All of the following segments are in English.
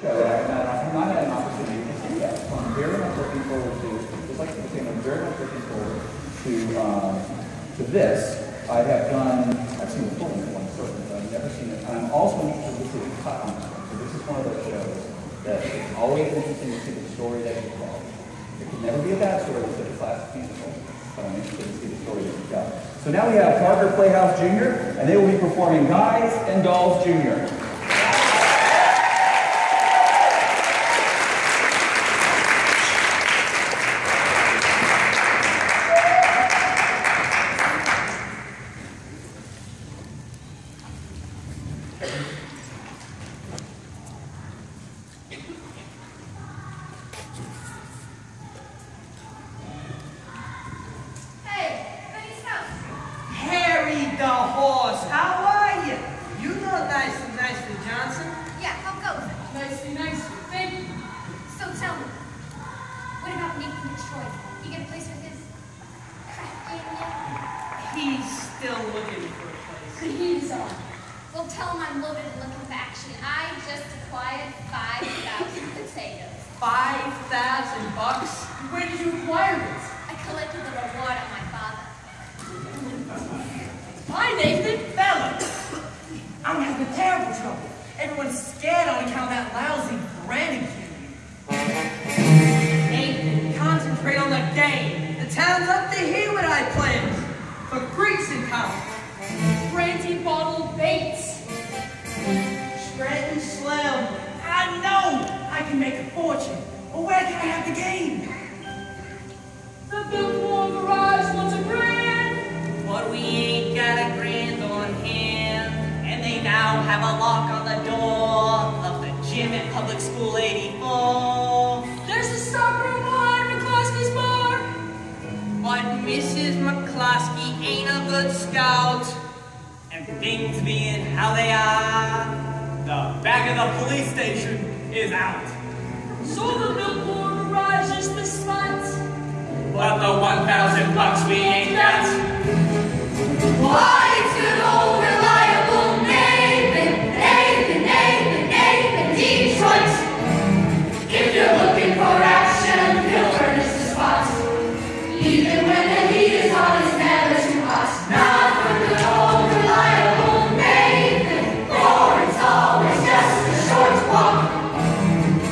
I've not had an opportunity to see that. So I'm very much looking forward to, just like you were saying, I'm very much looking forward to this. I have done, I've seen the full one certainly, but I've never seen it. And I'm also interested to see the cut on this one. So this is one of those shows that it's always interesting to see the story that you tell. It can never be a bad story because it's a classic musical, but I'm interested to see the story that you tell. So now we have Parkway Playhouse Jr, and they will be performing Guys and Dolls Jr. The horse, how are you? You know nicely, Johnson. Yeah, how goes it? Nicely. Thank you. So tell me, what about Nathan Detroit? You get a place with his crack game yet? He's still looking for a place. He's on. Well, tell him I'm loaded and looking for action. I just acquired 5,000 potatoes. 5,000 bucks? Where did you acquire it? I collected the reward of my father. Hi, Nathan. Fella. I'm having terrible trouble. Everyone's scared on account of that lousy branding cue. Nathan, concentrate on the game. The town's up to here what I planned. For Greeks in town. Brandy bottle baits. Shred and slam. I know I can make a fortune. But where can I have the game? The Viewpoint garage wants a grand. But we ain't got a grand on hand. And they now have a lock on the door of the gym at Public School 84. There's a stockroom behind McCloskey's bar. But Mrs. McCloskey ain't a good scout. And things being how they are, the back of the police station is out. So the Viewpoint garage is the spot. But the 1,000 bucks we ain't got. Why, it's good old reliable Nathan Detroit. If you're looking for action, he'll furnish the spot. Even when the heat is on, it's never too hot. Not for good old reliable Nathan, for it's always just a short walk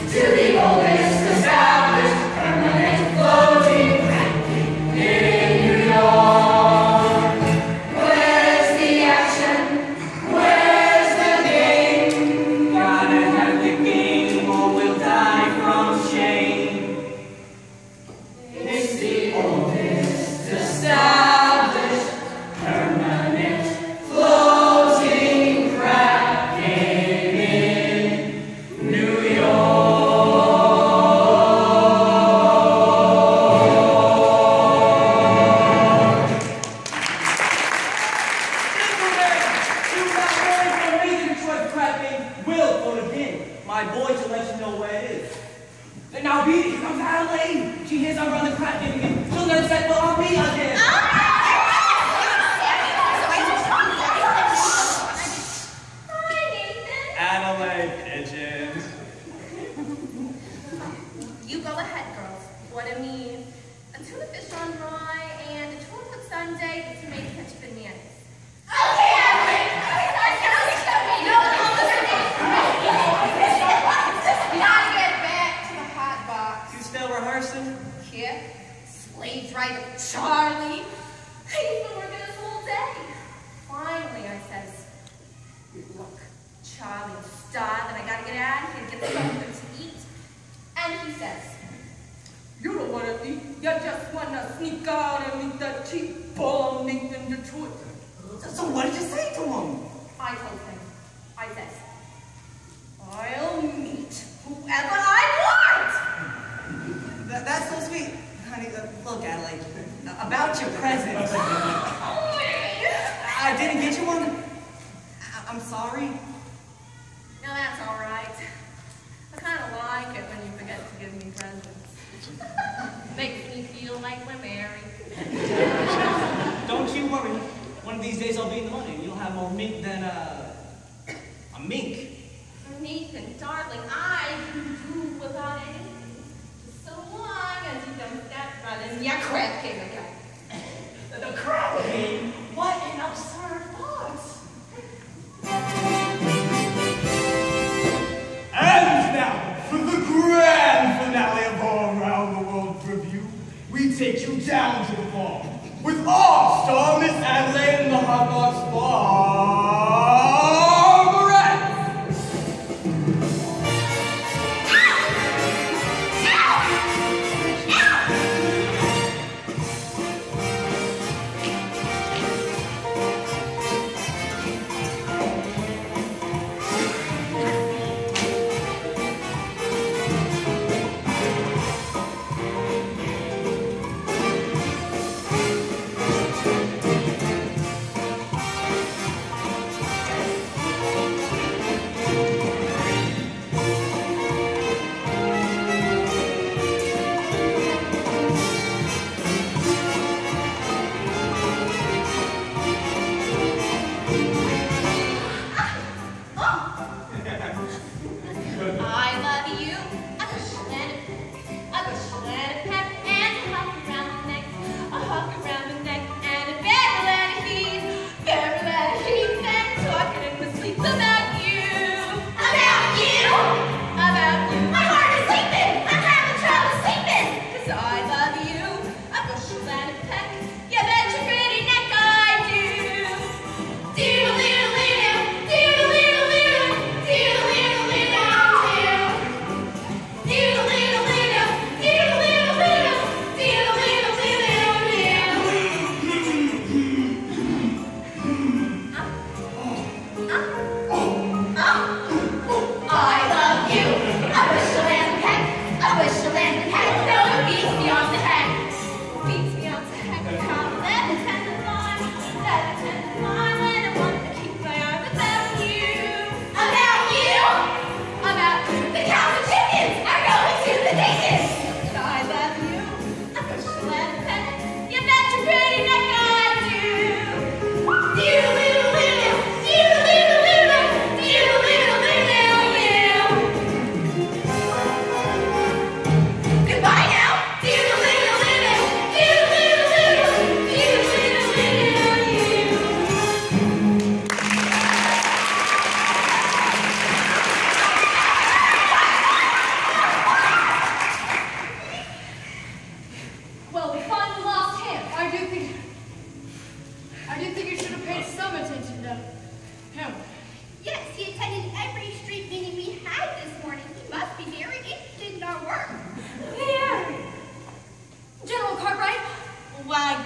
to the oldest established permanent floating crack in New York. My boy to let you know where it is. And now beat it, here comes Adelaide. She hears I run the crap game again. She'll never set foot on me again. Hi, Nathan. Adelaide, pigeon. You go ahead, girls. What I mean, a tuna fish on rye and a 12-foot sundae with tomato ketchup and mayonnaise. Okay, Adelaide. Gotta get back to the hot box. You still rehearsing? Yeah. Slave driver Charlie. He's been working this whole day. Finally, I says, look, Charlie, I'm starving. I gotta get out of here, get something to eat. And he says, You don't want to eat. You just want to sneak out and meet that cheap bum Nathan Detroit. So what did you say to him? I told him, I says, I'll meet whoever I want. That's so sweet. Honey, look, Adelaide, about your present. I didn't get you one. I'm sorry. No, that's all right. I kind of like it when you forget to give me presents. Makes me feel like we're married. Don't you worry. One of these days I'll be in the money. You'll have more mint than, a meat. take you down to the farm with all-star Miss Adelaide and the Hot Box Barbarette.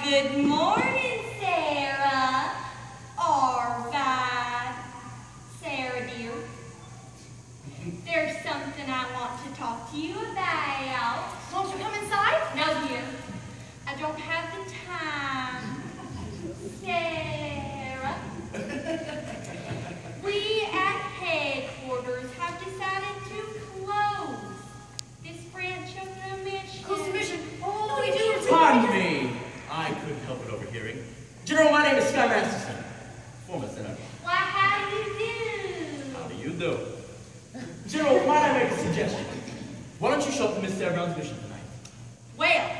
Good morning, Sarah. Arvad. Sarah, dear. There's something I want to talk to you about. Won't you come inside? No, dear. I don't have the time. Sarah. We at headquarters have decided to close this branch of the mission. Close the mission. Oh, we do. Pardon me. I couldn't help it overhearing. General, my name is Sky Masterson, former senator. Why, how do you do? How do you do? General, might I make a suggestion? Why don't you show up to Miss Sarah Brown's mission tonight? Well,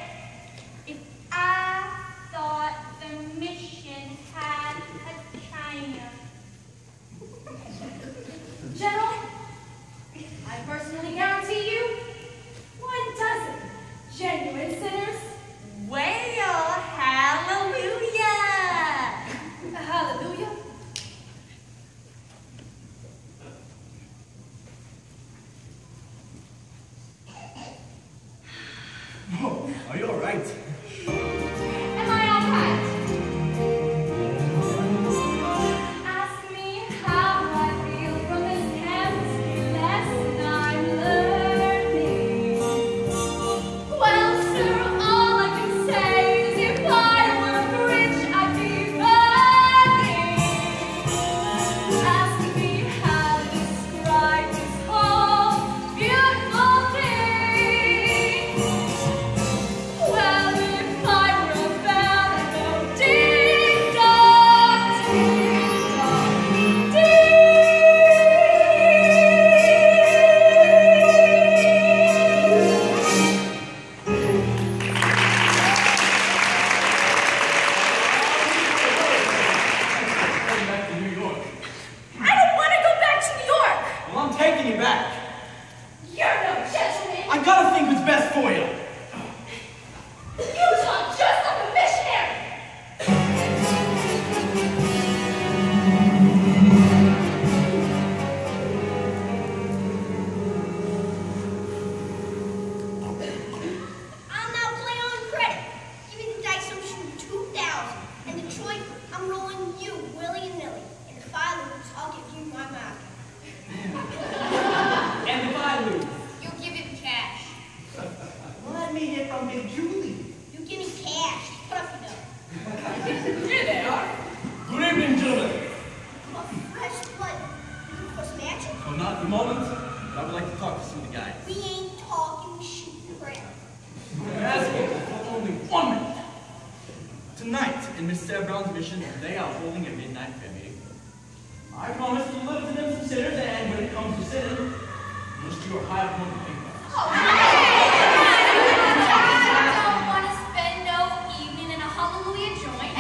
if I thought the mission had a chance. General, I personally guarantee you 1 dozen genuine sinners. Well, hallelujah! Hallelujah. Oh, are you all right? Am I all right? Ask me how I feel from this chemistry lesson I'm learning. Well, sir, all I can say is if I were rich, I'd be burning. Ask me how to describe this whole beautiful thing. Well, if I were a bell, I'd go ding-dong, ding-dong, ding. Going back to New York. I don't want to go back to New York. Well, I'm taking you back. You're no gentleman. I gotta think what's best for you. You to the guys. We ain't talking shit around. I'm asking for only 1 minute. Tonight, in Miss Sarah Brown's mission, they are holding a midnight prayer meeting. I promise to deliver to them some sinners, and when it comes to sinning, most you are high up on the finger. I don't want to spend no evening in a hallelujah joint.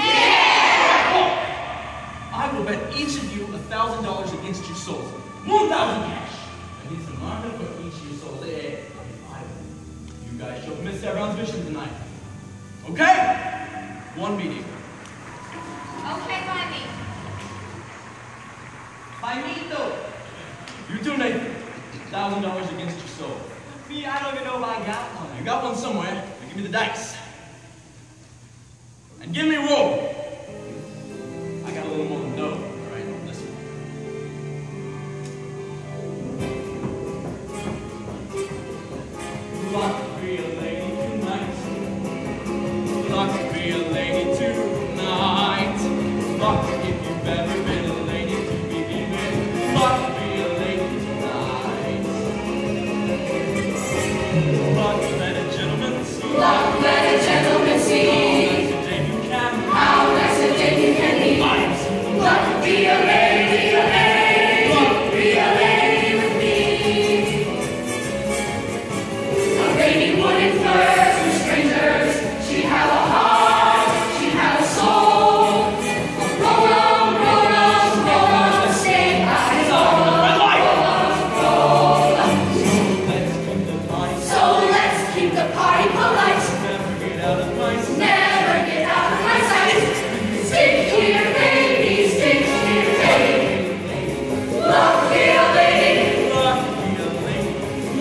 I will bet each of you $1,000 against your souls. 1,000 cash. I need some market for each of your souls. Hey, you guys show Miss Sarah Brown's mission tonight. Okay? 1 meeting. Okay, by me. By me, though. You too, Nathan. $1,000 against your soul. Me, I don't even know if I got one. You got one somewhere. Now give me the dice. And give me a roll. I got a little more than dough. All right, on this one. Luck to be a lady tonight. Luck to be a lady tonight. Luck if you've ever been a lady to begin with. Luck to be a lady tonight. Luck let a gentleman see. Luck let a gentleman see. How nice a day you can. How nice a day you can be. Luck be a lady, a lady. Luck be a lady with me. A lady wouldn't flirt with strangers. She had a heart, she had a soul. Roll on, roll on, roll on, stay high, roll on, roll on. So let's keep the party polite. Never get out of my sight. Stick here, baby, stick here, baby. Luck be a lady.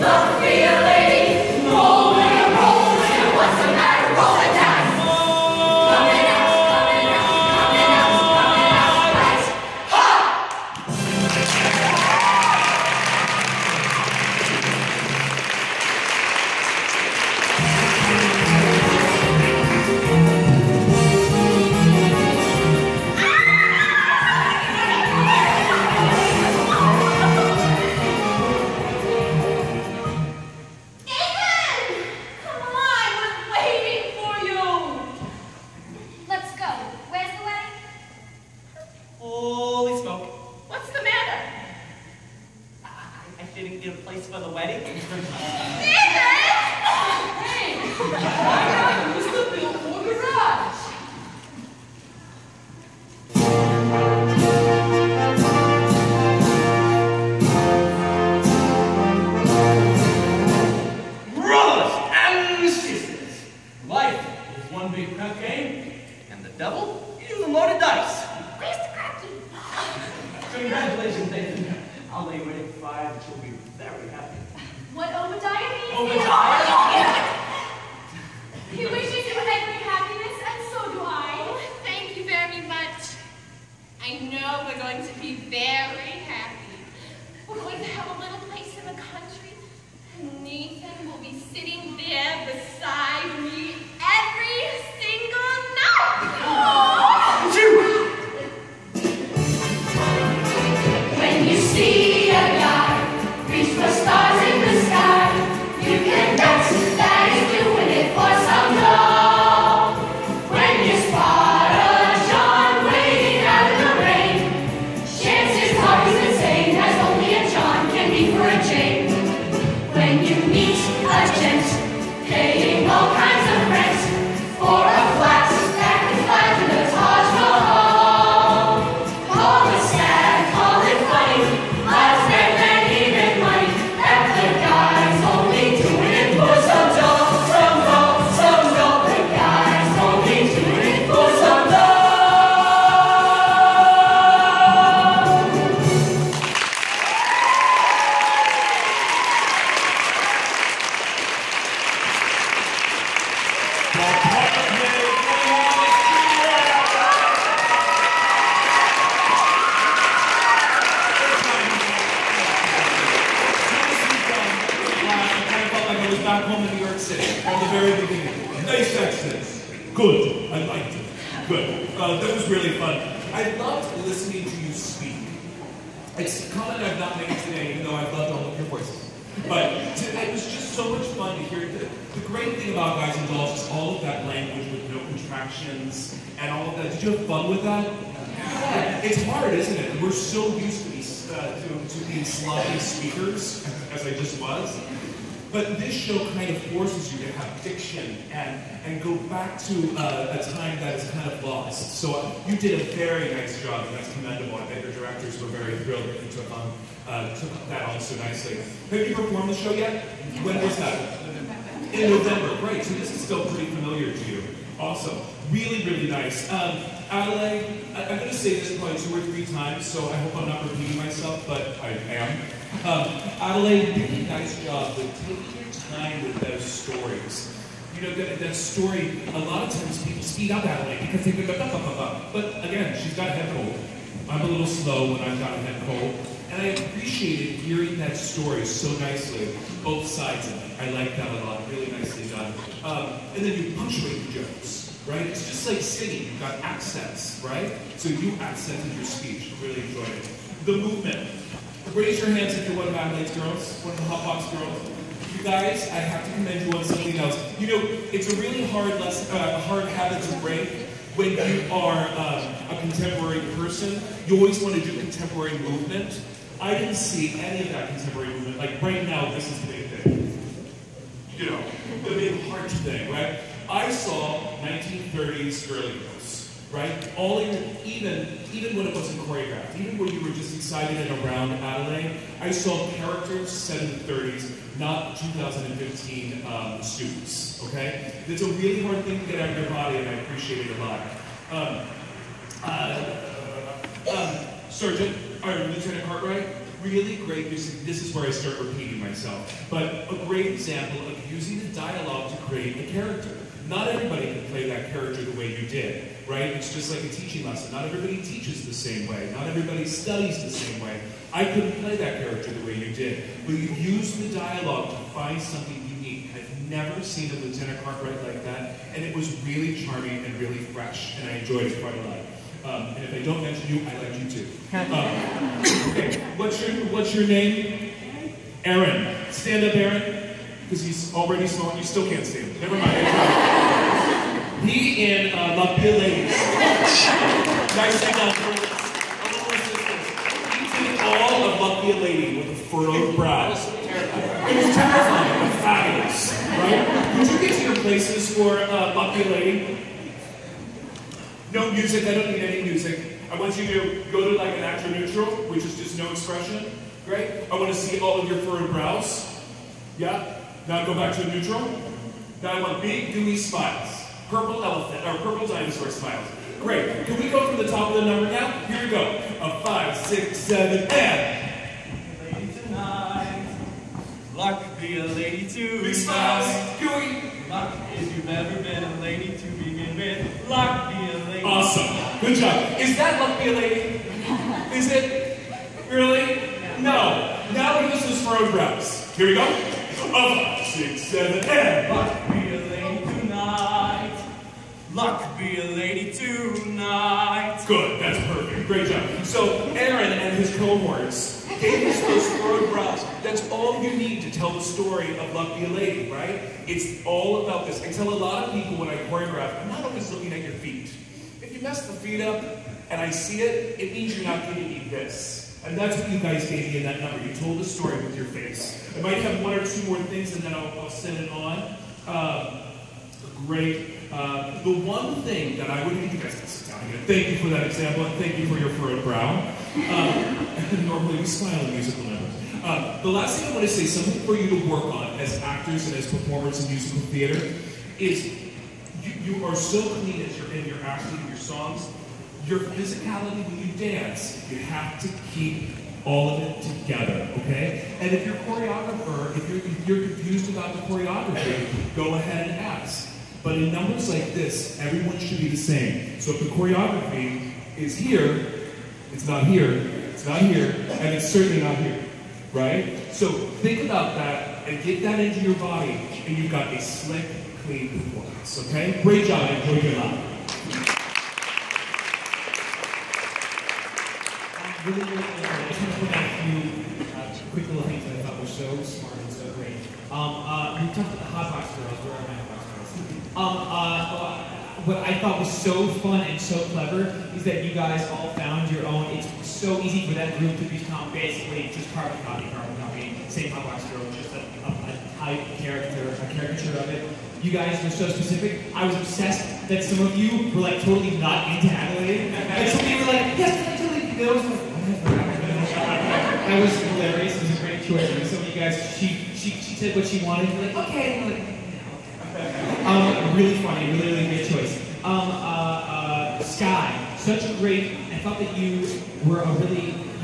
Luck be a lady. Rolling, rolling, what's the matter? Roll the dice. Coming out, coming out, coming out, coming out, right. Ha! Ethan! Come on, we're waiting for you. Let's go. Where's the wedding? Holy smoke. What's the matter? I didn't get a place for the wedding. Ethan! Hey, what's the bill for garage? Brothers and sisters, life is one big crap game, and the devil is a loaded dice. Where's the cracky? Congratulations, Nathan. I'll lay waiting for 5 that you'll be very happy. What Obadiah means Obadiah? he wishes you every happiness, and so do I. Thank you very much. I know we're going to be very happy. We're going to have a little place in the country, and Nathan will be sitting there beside me every single night. When you see a guy reach for stars in the sky, you can bet that he's doing it for some dough. When you spot a John waiting out in the rain, chances are he's insane, as only a John can be for a Jane. When you meet a gent paying all kinds of rent for a flat that can flatten the Taj Mahal, call it sad, call it funny, life's better than even money, that the guy's only doing it for some dough, some dough, some dough. The guy's only doing it for some dough. I felt like I was back home in New York City from the very beginning. Nice accents. Good. I liked it. Good. That was really fun. I loved listening to you speak. It's a comment I've not made today, even though I've loved all of your voices. But it was just so much fun to hear. The great thing about Guys and Dolls is all of that language with no contractions and all of that. Did you have fun with that? Yeah. It's hard, isn't it? We're so used to being sloppy speakers, as I just was. But this show kind of forces you to have diction and go back to a time that is kind of lost. So you did a very nice job, and that's commendable. I bet your directors were very thrilled that you took that on so nicely. Have you performed the show yet? When was that? In November. Great. So this is still pretty familiar to you. Awesome. Really, really nice. Adelaide, I'm going to say this probably 2 or 3 times, so I hope I'm not repeating myself, but I am. Adelaide, really nice job with taking your time with those stories. You know, that story, a lot of times people speed up Adelaide because they go, but again, she's got a head cold. I'm a little slow when I've got a head cold. And I appreciated hearing that story so nicely, both sides of it. I like that a lot, really nicely done. And then you punctuate the jokes, right? It's just like singing, you've got accents, right? So you accented your speech, really enjoyed it. The movement. Raise your hands if you're one of Adelaide's girls, one of the Hot Box girls. You guys, I have to commend you on something else. You know, it's a really hard habit to break when you are a contemporary person. You always want to do contemporary movement. I didn't see any of that contemporary movement. Like right now, this is the big thing. You know, the big heart thing, right? I saw 1930s girly girls, right? All even when it wasn't choreographed, even when you were just excited and around Adelaide, I saw characters set in the 30s, not 2015 students, okay? It's a really hard thing to get out of your body, and I appreciate it a lot. Sergeant, or Lieutenant Cartwright, really great music. This is where I start repeating myself. But a great example of using the dialogue to create a character. Not everybody can play that character the way you did, right? It's just like a teaching lesson. Not everybody teaches the same way. Not everybody studies the same way. I couldn't play that character the way you did. But you used the dialogue to find something unique. I've never seen a Lieutenant Cartwright like that, and it was really charming and really fresh, and I enjoyed it quite a lot. And if I don't mention you, I like you too. Okay, what's your name? Aaron. Stand up, Aaron. Because he's already snoring. You still can't stand. Never mind. He and Lucky Ladies. Nicely done, He did all of Lucky Lady with a furrowed brow. It was terrifying, but fabulous. Right? Would you get to your places for Lucky Lady? No music, I don't need any music. I want you to go to like an actor neutral, which is just no expression. Great. I want to see all of your furrowed brows. Yeah? Now go back to a neutral. Now I want big, gooey smiles. Purple elephant, or purple dinosaur smiles. Great. Can we go from the top of the number now? Here we go. A 5, 6, 7, and... Lady tonight. Luck be a lady too. Big smiles. Gooey. Luck if you've ever been a lady to begin with. Luck be a lady. Awesome. Good job. Is that Luck be a lady? Is it? Really? No. Now we use those furrowed brows. Here we go. 5, 6, 7, and... Luck be a lady tonight. Luck be a lady tonight. Good. That's perfect. Great job. So Aaron and his cohorts gave us those furrowed brows. That's all you need to tell the story of Luck Be a Lady, right? It's all about this. I tell a lot of people when I choreograph, I'm not always looking at your feet. If you mess the feet up and I see it, it means you're not giving me this. And that's what you guys gave me in that number. You told the story with your face. I might have 1 or 2 more things and then I'll send it on. Great. The one thing that I would need you guys to sit down again. Thank you for that example and thank you for your furrowed brow. Normally we smile in musical numbers. The last thing I want to say, something for you to work on as actors and as performers in musical theater, is you are so clean as in your acting, your songs, your physicality when you dance. You have to keep all of it together, okay? And if you're a choreographer, if you're confused about the choreography, go ahead and ask. But in numbers like this, everyone should be the same. So if the choreography is here, it's not here, it's not here, and it's certainly not here, right? So think about that and get that into your body, and you've got a slick, clean performance, okay? Great job, I enjoyed your life. Really, I just want to point out a few quick little things that I thought were so so smart and so great. We talked about the Hotbox Girls. Where are my Hotbox Girls? What I thought was so fun and so clever is that you guys all found your own. It's so easy for that group to become basically just carbon copy, same Hotbox Girl, just a type character, a caricature of it. You guys were so specific. I was obsessed that some of you were like totally not into Adelaide. And some of you were like, yes, I totally do. I was like, whatever. That was hilarious. It was a great choice. And some of you guys, she said what she wanted. You're like, okay. And I'm like, really funny, really great choice. Sky, such a great. I thought that you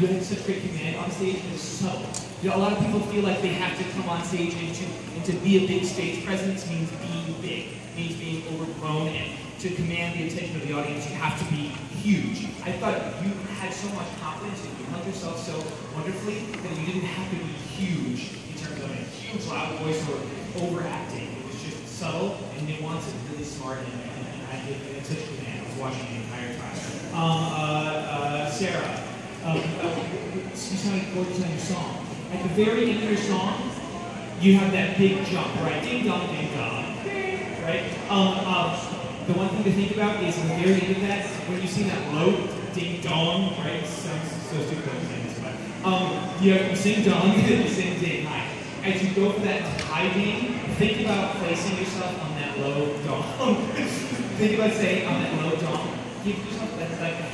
had such great command on stage. It was subtle. You know, a lot of people feel like they have to come on stage and to be a big stage presence means being big, means being overgrown, and to command the attention of the audience, you have to be huge. I thought you had so much confidence and you held yourself so wonderfully that you didn't have to be huge in terms of a huge loud voice or overacting. It was just subtle and nuanced and really smart, and I had such command. I was watching the entire time. Sarah, you sounded gorgeous on your song. At the very end of your song, you have that big jump, right? Ding dong, right? The one thing to think about is at the very end of that, when you see that low ding dong, right? It sounds so stupid when you say this, but you sing dong, you sing ding high. As you go for that high ding, think about placing yourself on that low dong. Think about saying on that low dong. Give yourself that like a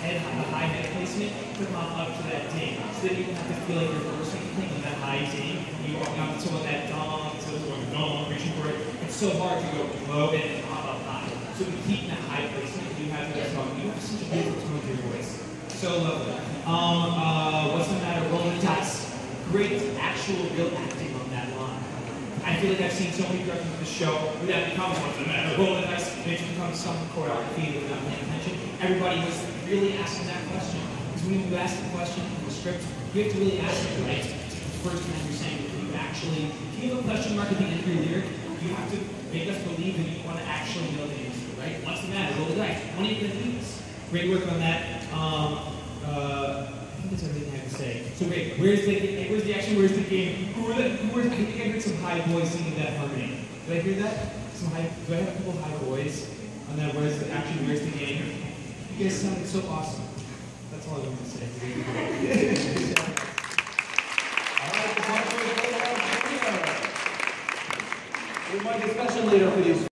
high head placement to come up to that ding, so that you don't have to feel like you're forcing anything on that high ding. You walk out to that dong, so it's going dong, reaching for it. It's so hard to go low and pop up high. So to keep that high placement that you have in that song, you have such a beautiful tone of your voice. So lovely. What's the matter? Rolling dice. Great actual real acting on that line. I feel like I've seen so many directors of the show where that becomes what's the matter? Rolling dice. It becomes some choreography without paying attention. Everybody was really asking that question. Because when you ask the question in the script, you have to really ask it right. The first time you're saying it, if you have a question mark at the end of your lyric, you have to make us believe that you want to actually know the answer, right? What's the matter? Roll the dice. When are you going to do this? Great work on that. I think that's everything I have to say. So wait, where's the action? Where's the game? I think I heard some high boys singing that harmony. Did I hear that? Do I have a couple high boys on that? Where's the action? Where's the game? You guys sounded so awesome. That's all I wanted to say. All right, the Parkway Playhouse Jr. We're my discussion leader for these.